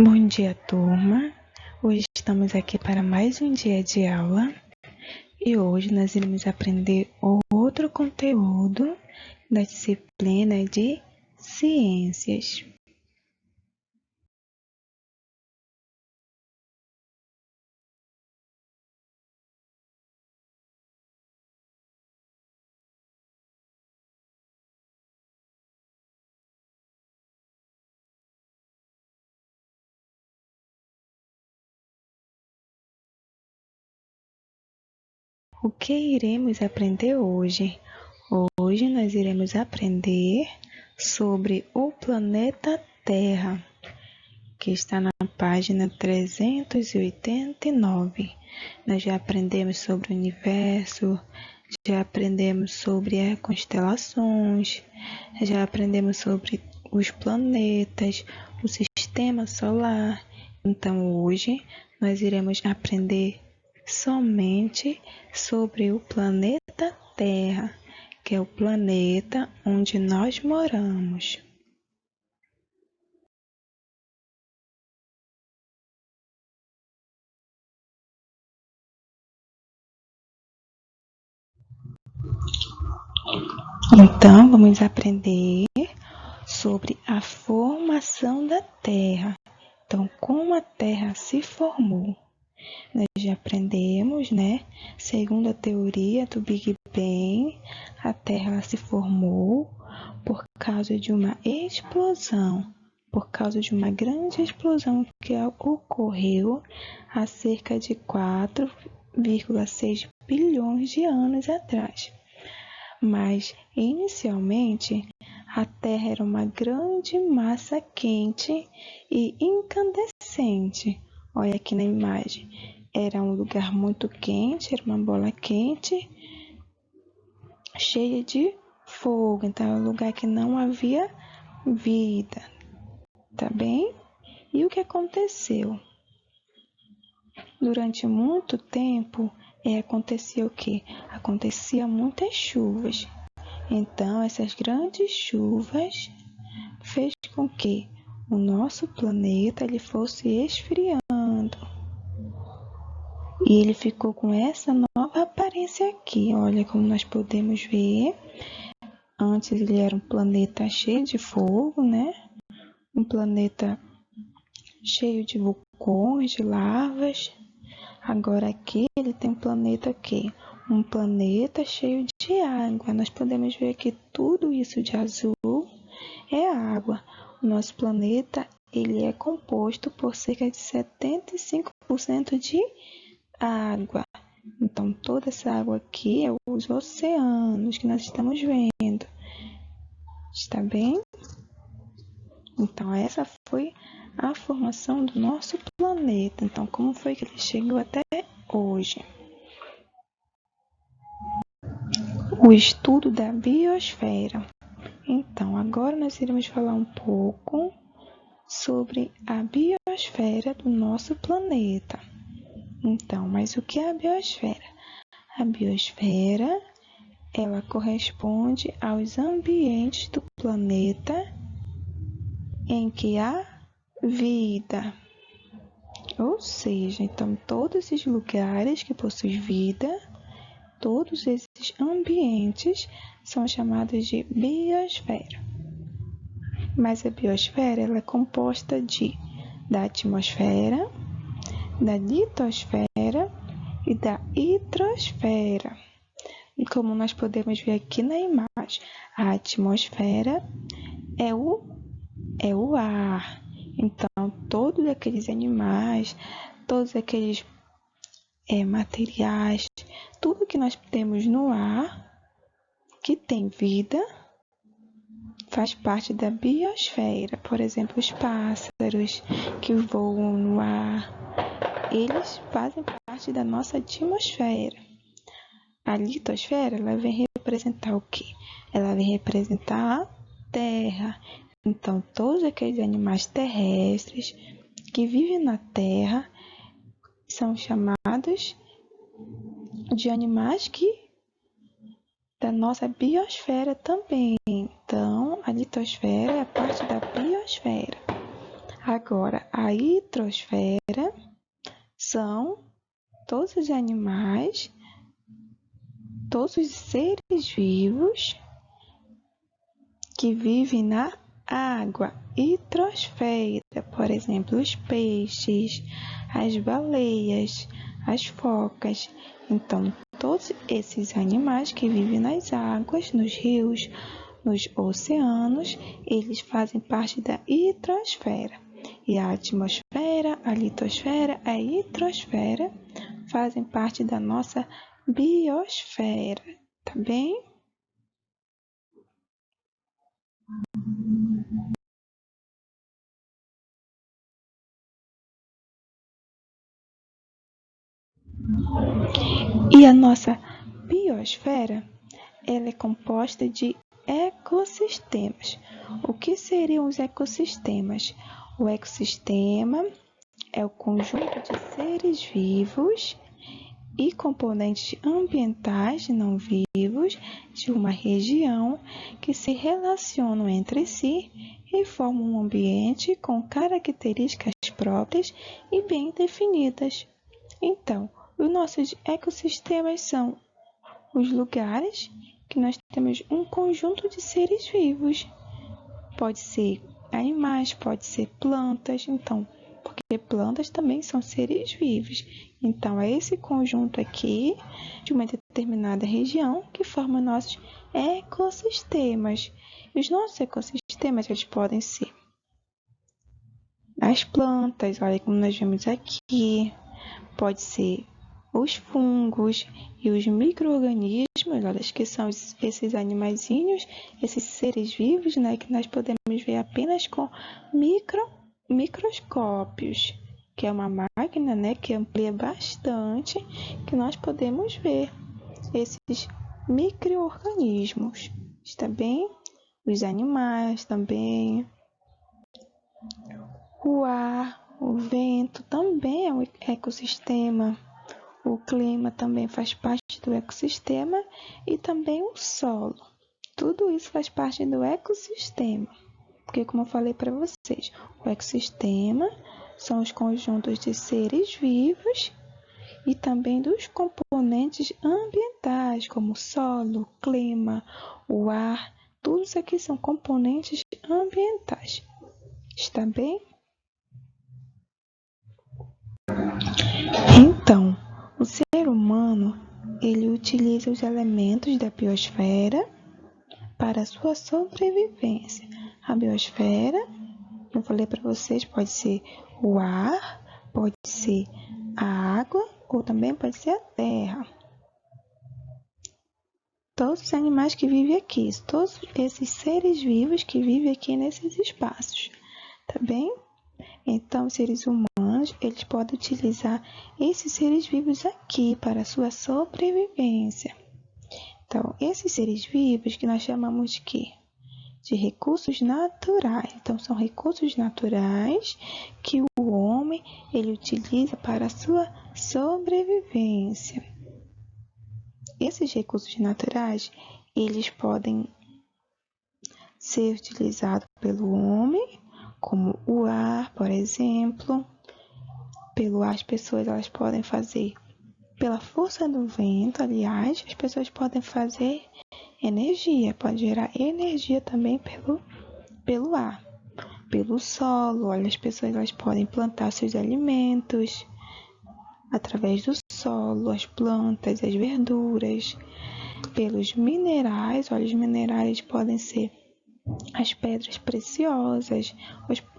Bom dia, turma. Hoje estamos aqui para mais um dia de aula e hoje nós iremos aprender outro conteúdo da disciplina de ciências. O que iremos aprender hoje? Hoje nós iremos aprender sobre o planeta Terra, que está na página 389. Nós já aprendemos sobre o universo, já aprendemos sobre as constelações, já aprendemos sobre os planetas, o sistema solar. Então, hoje nós iremos aprender somente sobre o planeta Terra, que é o planeta onde nós moramos. Então, vamos aprender sobre a formação da Terra. Então, como a Terra se formou? Nós já aprendemos, né? Segundo a teoria do Big Bang, a Terra se formou por causa de uma explosão, por causa de uma grande explosão que ocorreu há cerca de 4,6 bilhões de anos atrás. Mas, inicialmente, a Terra era uma grande massa quente e incandescente. Olha aqui na imagem. Era um lugar muito quente, era uma bola quente, cheia de fogo. Então, era um lugar que não havia vida. Tá bem? E o que aconteceu? Durante muito tempo, acontecia o quê? Acontecia muitas chuvas. Então, essas grandes chuvas fez com que o nosso planeta ele fosse esfriando. E ele ficou com essa nova aparência aqui. Olha como nós podemos ver. Antes ele era um planeta cheio de fogo, né? Um planeta cheio de vulcões, de lavas. Agora aqui ele tem um planeta aqui. Um planeta cheio de água. Nós podemos ver que tudo isso de azul é água. O nosso planeta ele é composto por cerca de 75% de água. Então, toda essa água aqui é os oceanos que nós estamos vendo. Está bem? Então, essa foi a formação do nosso planeta. Então, como foi que ele chegou até hoje? O estudo da biosfera. Então, agora nós iremos falar um pouco sobre a biosfera do nosso planeta. Então, mas o que é a biosfera? A biosfera, ela corresponde aos ambientes do planeta em que há vida. Ou seja, então todos esses lugares que possuem vida, todos esses ambientes são chamados de biosfera. Mas a biosfera ela é composta da atmosfera, da litosfera e da hidrosfera. E como nós podemos ver aqui na imagem, a atmosfera é o ar. Então, todos aqueles animais, todos aqueles materiais, tudo que nós temos no ar, que tem vida, faz parte da biosfera. Por exemplo, os pássaros que voam no ar, eles fazem parte da nossa atmosfera. A litosfera, ela vem representar o quê? Ela vem representar a Terra. Então, todos aqueles animais terrestres que vivem na Terra são chamados de animais da nossa biosfera também. Então, a litosfera é parte da biosfera. Agora, a hidrosfera são todos os animais, todos os seres vivos que vivem na água. Hidrosfera, por exemplo, os peixes, as baleias, as focas. Então, todos esses animais que vivem nas águas, nos rios, nos oceanos, eles fazem parte da hidrosfera. E a atmosfera, a litosfera, a hidrosfera fazem parte da nossa biosfera, tá bem? E a nossa biosfera, ela é composta de ecossistemas. O que seriam os ecossistemas? O ecossistema é o conjunto de seres vivos e componentes ambientais não vivos de uma região que se relacionam entre si e formam um ambiente com características próprias e bem definidas. Então, os nossos ecossistemas são os lugares que nós temos um conjunto de seres vivos. Pode ser animais, pode ser plantas, então, porque plantas também são seres vivos. Então, é esse conjunto aqui de uma determinada região que forma nossos ecossistemas. E os nossos ecossistemas, eles podem ser as plantas, olha como nós vemos aqui, pode ser os fungos e os micro-organismos, olha, que são esses animaizinhos, esses seres vivos, né, que nós podemos ver apenas com microscópios, que é uma máquina, né, que amplia bastante, que nós podemos ver esses micro-organismos, está bem? Os animais também, o ar, o vento também é um ecossistema. O clima também faz parte do ecossistema e também o solo. Tudo isso faz parte do ecossistema. Porque, como eu falei para vocês, o ecossistema são os conjuntos de seres vivos e também dos componentes ambientais, como o solo, o clima, o ar. Tudo isso aqui são componentes ambientais. Está bem? Então, o ser humano, ele utiliza os elementos da biosfera para a sua sobrevivência. A biosfera, eu falei para vocês, pode ser o ar, pode ser a água ou também pode ser a terra. Todos os animais que vivem aqui, todos esses seres vivos que vivem aqui nesses espaços, tá bem? Então, os seres humanos, eles podem utilizar esses seres vivos aqui para a sua sobrevivência. Então, esses seres vivos que nós chamamos de quê? De recursos naturais. Então, são recursos naturais que o homem ele utiliza para a sua sobrevivência. Esses recursos naturais, eles podem ser utilizados pelo homem, como o ar, por exemplo. Pelo ar, as pessoas elas podem fazer, pela força do vento, aliás, as pessoas podem fazer energia, pode gerar energia também pelo ar. Pelo solo, olha, as pessoas elas podem plantar seus alimentos através do solo, as plantas, as verduras. Pelos minerais, olha, os minerais podem ser as pedras preciosas,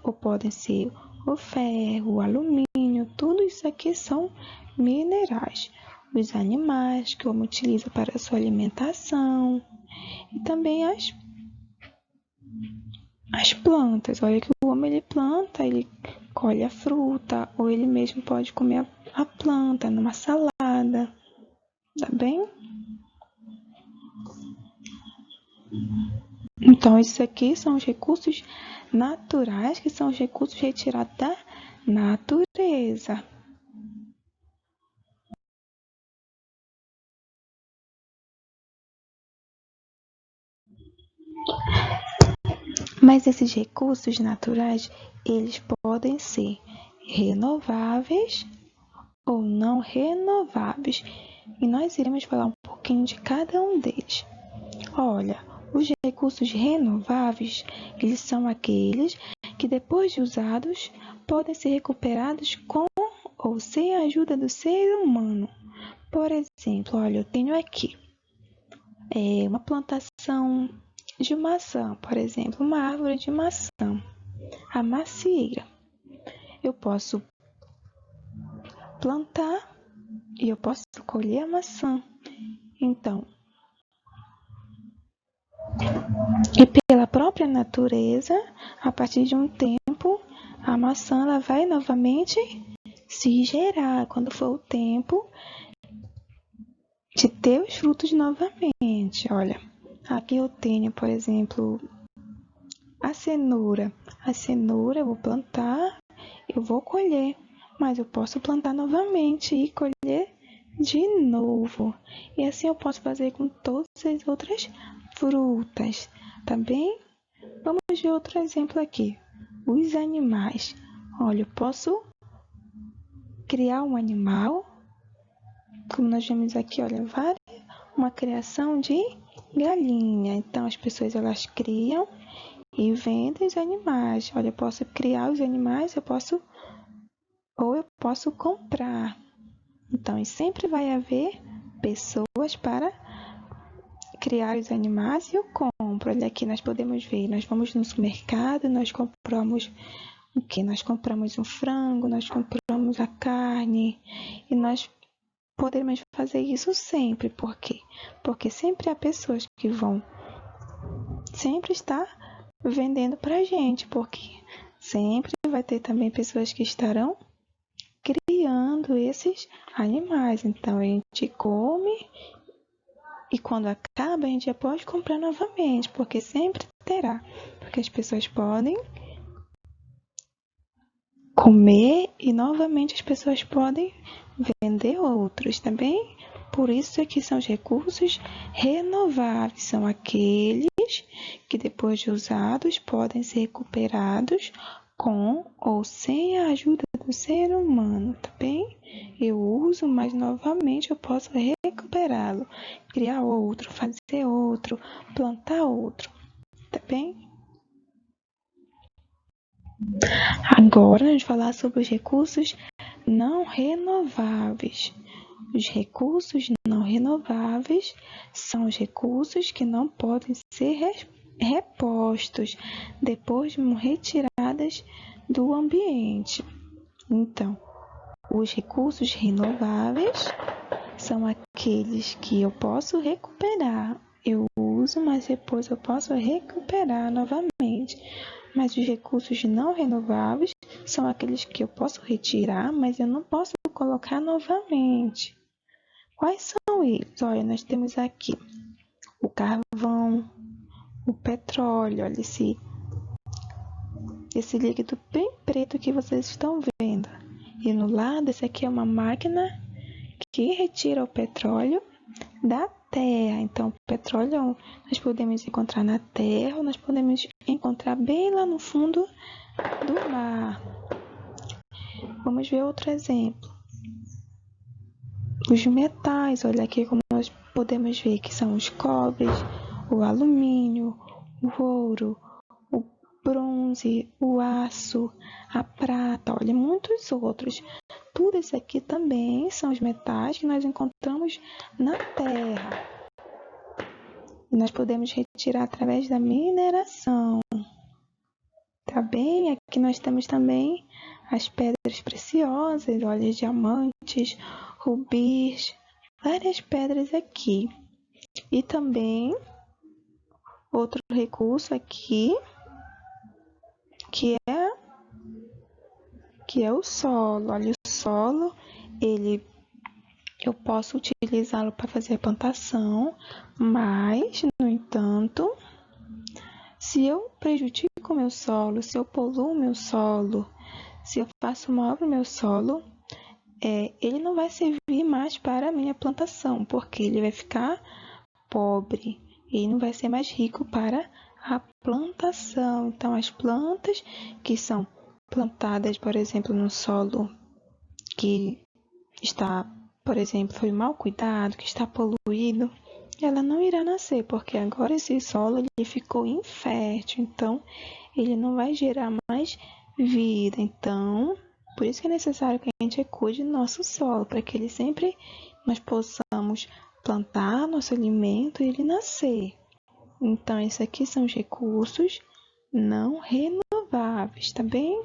ou podem ser o ferro, o alumínio, tudo isso aqui são minerais. Os animais que o homem utiliza para a sua alimentação e também as plantas. Olha que o homem ele planta, ele colhe a fruta ou ele mesmo pode comer a planta numa salada, tá bem? Então, isso aqui são os recursos naturais, que são os recursos retirados da natureza. Mas esses recursos naturais, eles podem ser renováveis ou não renováveis. E nós iremos falar um pouquinho de cada um deles. Olha, os recursos renováveis, eles são aqueles que depois de usados podem ser recuperados com ou sem a ajuda do ser humano. Por exemplo, olha, eu tenho aqui uma plantação de maçã, por exemplo, uma árvore de maçã, a macieira. Eu posso plantar e eu posso colher a maçã. Então, e pela própria natureza, a partir de um tempo, a maçã ela vai novamente se gerar quando for o tempo de ter os frutos novamente. Olha, aqui eu tenho, por exemplo, a cenoura. A cenoura eu vou plantar, eu vou colher, mas eu posso plantar novamente e colher de novo. E assim eu posso fazer com todas as outras frutas. Tá bem? Vamos ver outro exemplo aqui. Os animais. Olha, eu posso criar um animal, como nós vemos aqui, olha, uma criação de galinha. Então, as pessoas, elas criam e vendem os animais. Olha, eu posso criar os animais, eu posso comprar. Então, e sempre vai haver pessoas para criar os animais e eu compro. Olha aqui, nós podemos ver, nós vamos no supermercado, nós compramos o que? Nós compramos um frango, nós compramos a carne e nós podemos fazer isso sempre. Por quê? Porque sempre há pessoas que vão sempre estar vendendo pra gente, porque sempre vai ter também pessoas que estarão criando esses animais. Então a gente come e quando acaba a gente já pode comprar novamente, porque sempre terá, porque as pessoas podem comer e novamente as pessoas podem vender outros, tá bem? Por isso é que são os recursos renováveis, são aqueles que depois de usados podem ser recuperados com ou sem a ajuda do ser humano, tá bem? Eu uso, mas novamente eu posso recuperá-lo, criar outro, fazer outro, plantar outro, tá bem? Agora vamos falar sobre os recursos não renováveis. Os recursos não renováveis são os recursos que não podem ser repostos depois de retiradas do ambiente. Então, os recursos renováveis são aqueles que eu posso recuperar. Eu uso, mas depois eu posso recuperar novamente. Mas os recursos não renováveis são aqueles que eu posso retirar, mas eu não posso colocar novamente. Quais são eles? Olha, nós temos aqui o carvão, o petróleo, olha esse líquido bem preto que vocês estão vendo. E no lado, esse aqui é uma máquina que retira o petróleo da terra. Então, o petróleo nós podemos encontrar na terra, ou nós podemos encontrar bem lá no fundo do mar. Vamos ver outro exemplo. Os metais, olha aqui como nós podemos ver que são os cobres, o alumínio, o ouro, o bronze, o aço, a prata, olha, muitos outros. Tudo isso aqui também são os metais que nós encontramos na terra. E nós podemos retirar através da mineração. Tá bem? Aqui nós temos também as pedras preciosas, olha, diamantes, rubis, várias pedras aqui. E também outro recurso aqui, que é o solo. Olha, o solo, eu posso utilizá-lo para fazer a plantação, mas, no entanto, se eu prejudico o meu solo, se eu poluo o meu solo, se eu faço mal para o meu solo, ele não vai servir mais para a minha plantação, porque ele vai ficar pobre e não vai ser mais rico para a plantação. Então, as plantas que são plantadas, por exemplo, num solo que está, por exemplo, foi mal cuidado, que está poluído, ela não irá nascer, porque agora esse solo ele ficou infértil, então ele não vai gerar mais vida. Então, por isso que é necessário que a gente cuide do nosso solo, para que ele sempre nós possamos plantar nosso alimento e ele nascer. Então, esses aqui são os recursos não renováveis, tá bem?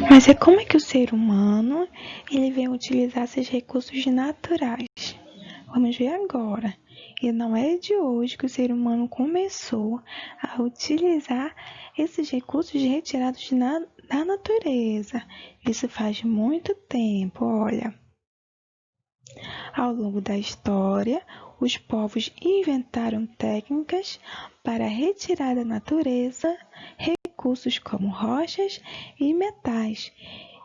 Mas como é que o ser humano ele vem utilizar esses recursos naturais? Vamos ver agora. E não é de hoje que o ser humano começou a utilizar esses recursos retirados da natureza. Isso faz muito tempo, olha. Ao longo da história, os povos inventaram técnicas para retirar da natureza recursos como rochas e metais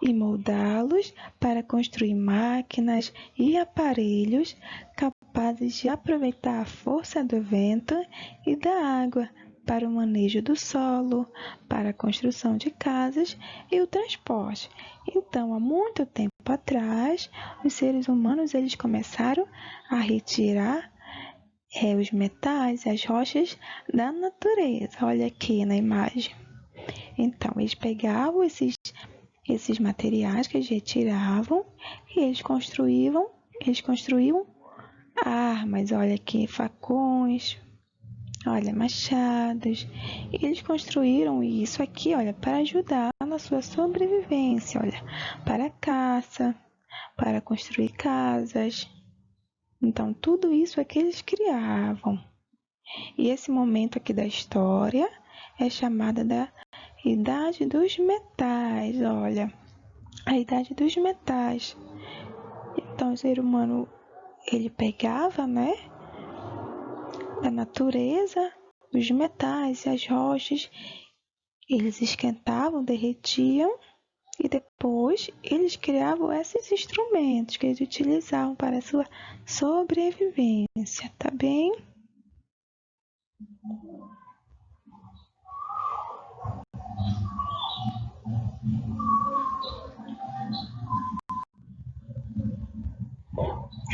e moldá-los para construir máquinas e aparelhos capazes de aproveitar a força do vento e da água para o manejo do solo, para a construção de casas e o transporte. Então, há muito tempo atrás, os seres humanos eles começaram a retirar os metais, as rochas da natureza. Olha aqui na imagem. Então, eles pegavam esses materiais que eles retiravam e eles construíam armas, olha aqui, facões, olha, machados. E eles construíram isso aqui, olha, para ajudar na sua sobrevivência, olha, para a caça, para construir casas. Então, tudo isso é que eles criavam. E esse momento aqui da história é chamada da Idade dos Metais, olha, a Idade dos Metais. Então, o ser humano, ele pegava, né, da natureza, os metais e as rochas, eles esquentavam, derretiam e depois eles criavam esses instrumentos que eles utilizavam para a sua sobrevivência, tá bem?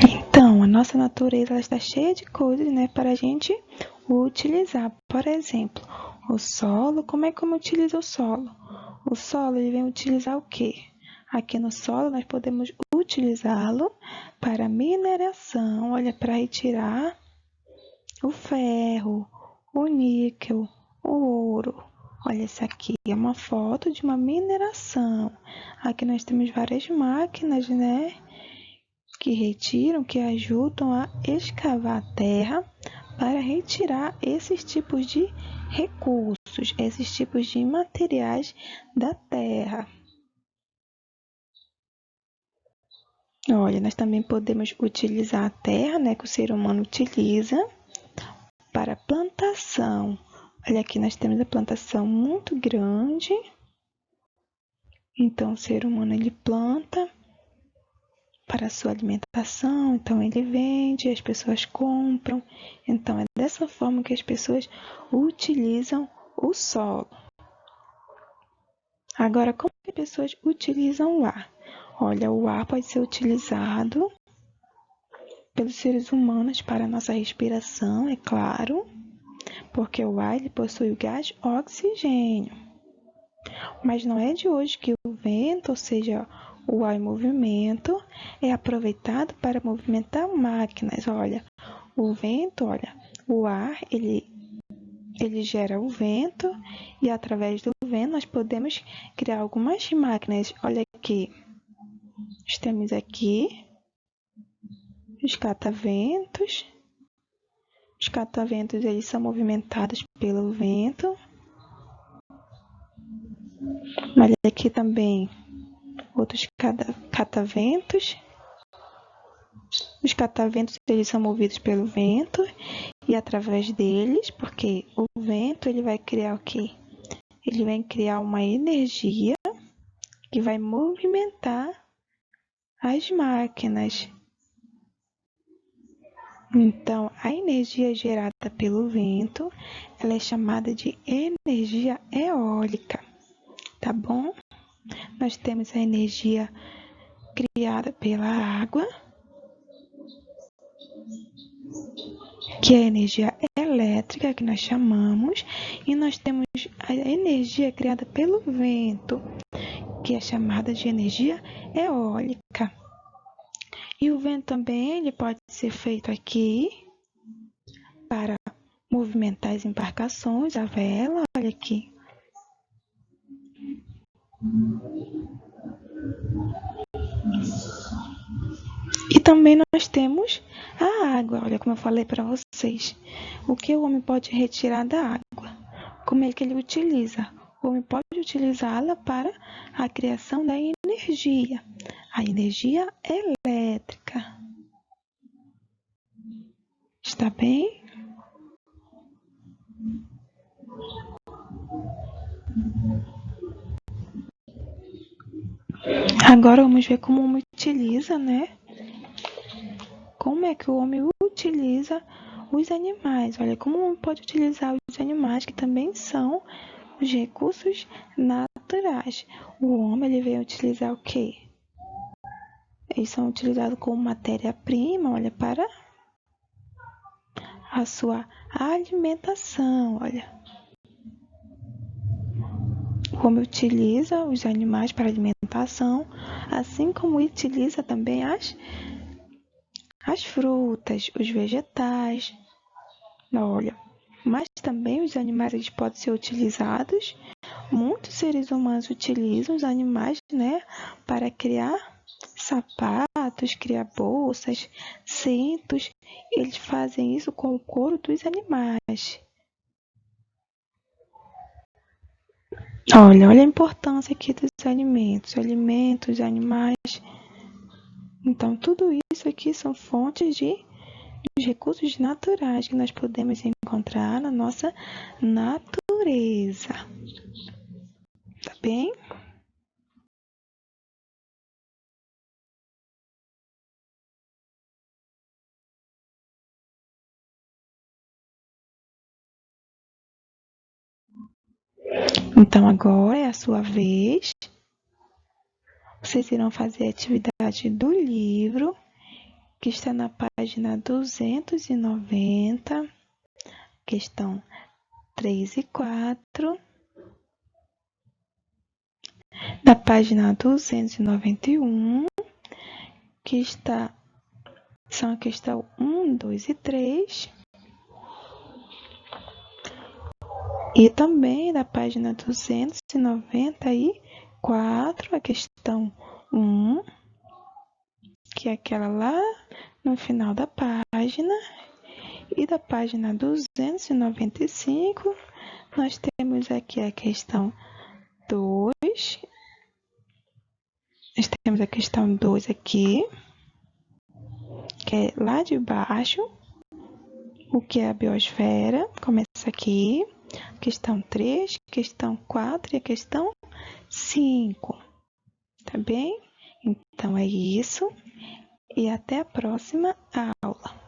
Então, a nossa natureza ela está cheia de coisas, né, para a gente utilizar. Por exemplo, o solo, como é que eu utilizo o solo? O solo ele vem utilizar o quê? Aqui no solo nós podemos utilizá-lo para mineração, olha, para retirar o ferro, o níquel, o ouro. Olha, essa aqui é uma foto de uma mineração. Aqui nós temos várias máquinas, né, que retiram, que ajudam a escavar a terra para retirar esses tipos de recursos, esses tipos de materiais da terra. Olha, nós também podemos utilizar a terra, né, que o ser humano utiliza para plantação. Olha aqui, nós temos a plantação muito grande. Então, o ser humano ele planta para a sua alimentação, então ele vende, as pessoas compram. Então, é dessa forma que as pessoas utilizam o solo. Agora, como as pessoas utilizam o ar? Olha, o ar pode ser utilizado pelos seres humanos para a nossa respiração, é claro, porque o ar ele possui o gás oxigênio. Mas não é de hoje que o vento, ou seja, o ar em movimento, é aproveitado para movimentar máquinas. Olha, o vento, olha, o ar, ele gera o vento e através do vento nós podemos criar algumas máquinas. Olha aqui, nós temos aqui os cataventos. Os cataventos eles são movimentados pelo vento. Olha aqui também outros cataventos. Os cataventos eles são movidos pelo vento e através deles, porque o vento ele vai criar o quê? Ele vai criar uma energia que vai movimentar as máquinas. Então, a energia gerada pelo vento, ela é chamada de energia eólica, tá bom? Nós temos a energia criada pela água, que é a energia elétrica, que nós chamamos, e nós temos a energia criada pelo vento, que é chamada de energia eólica. E o vento também ele pode ser feito aqui para movimentar as embarcações, a vela, olha aqui. E também nós temos a água, olha como eu falei para vocês. O que o homem pode retirar da água? Como é que ele utiliza? O homem pode utilizá-la para a criação da energia, a energia elétrica. Está bem? Agora vamos ver como o homem utiliza, né? Como é que o homem utiliza os animais? Olha, como o homem pode utilizar os animais, que também são os recursos naturais. O homem ele veio utilizar o quê? Eles são utilizados como matéria-prima, olha, para a sua alimentação, olha. O homem utiliza os animais para alimentação, assim como utiliza também as frutas, os vegetais, olha. Mas também os animais eles podem ser utilizados. Muitos seres humanos utilizam os animais, né, para criar sapatos, criar bolsas, cintos. Eles fazem isso com o couro dos animais. Olha a importância aqui dos alimentos, animais. Então, tudo isso aqui são fontes de recursos naturais que nós podemos encontrar na nossa natureza. Tá bem? Então, agora é a sua vez. Vocês irão fazer a atividade do livro, que está na página 290, questão 3 e 4, da página 291, que são a questão 1, 2 e 3, e também da página 294, a questão 1, que é aquela lá no final da página, e da página 295, nós temos aqui a questão 2, nós temos a questão 2 aqui, que é lá de baixo, o que é a biosfera, começa aqui, questão 3, questão 4 e a questão 5, tá bem? Então é isso, e até a próxima aula.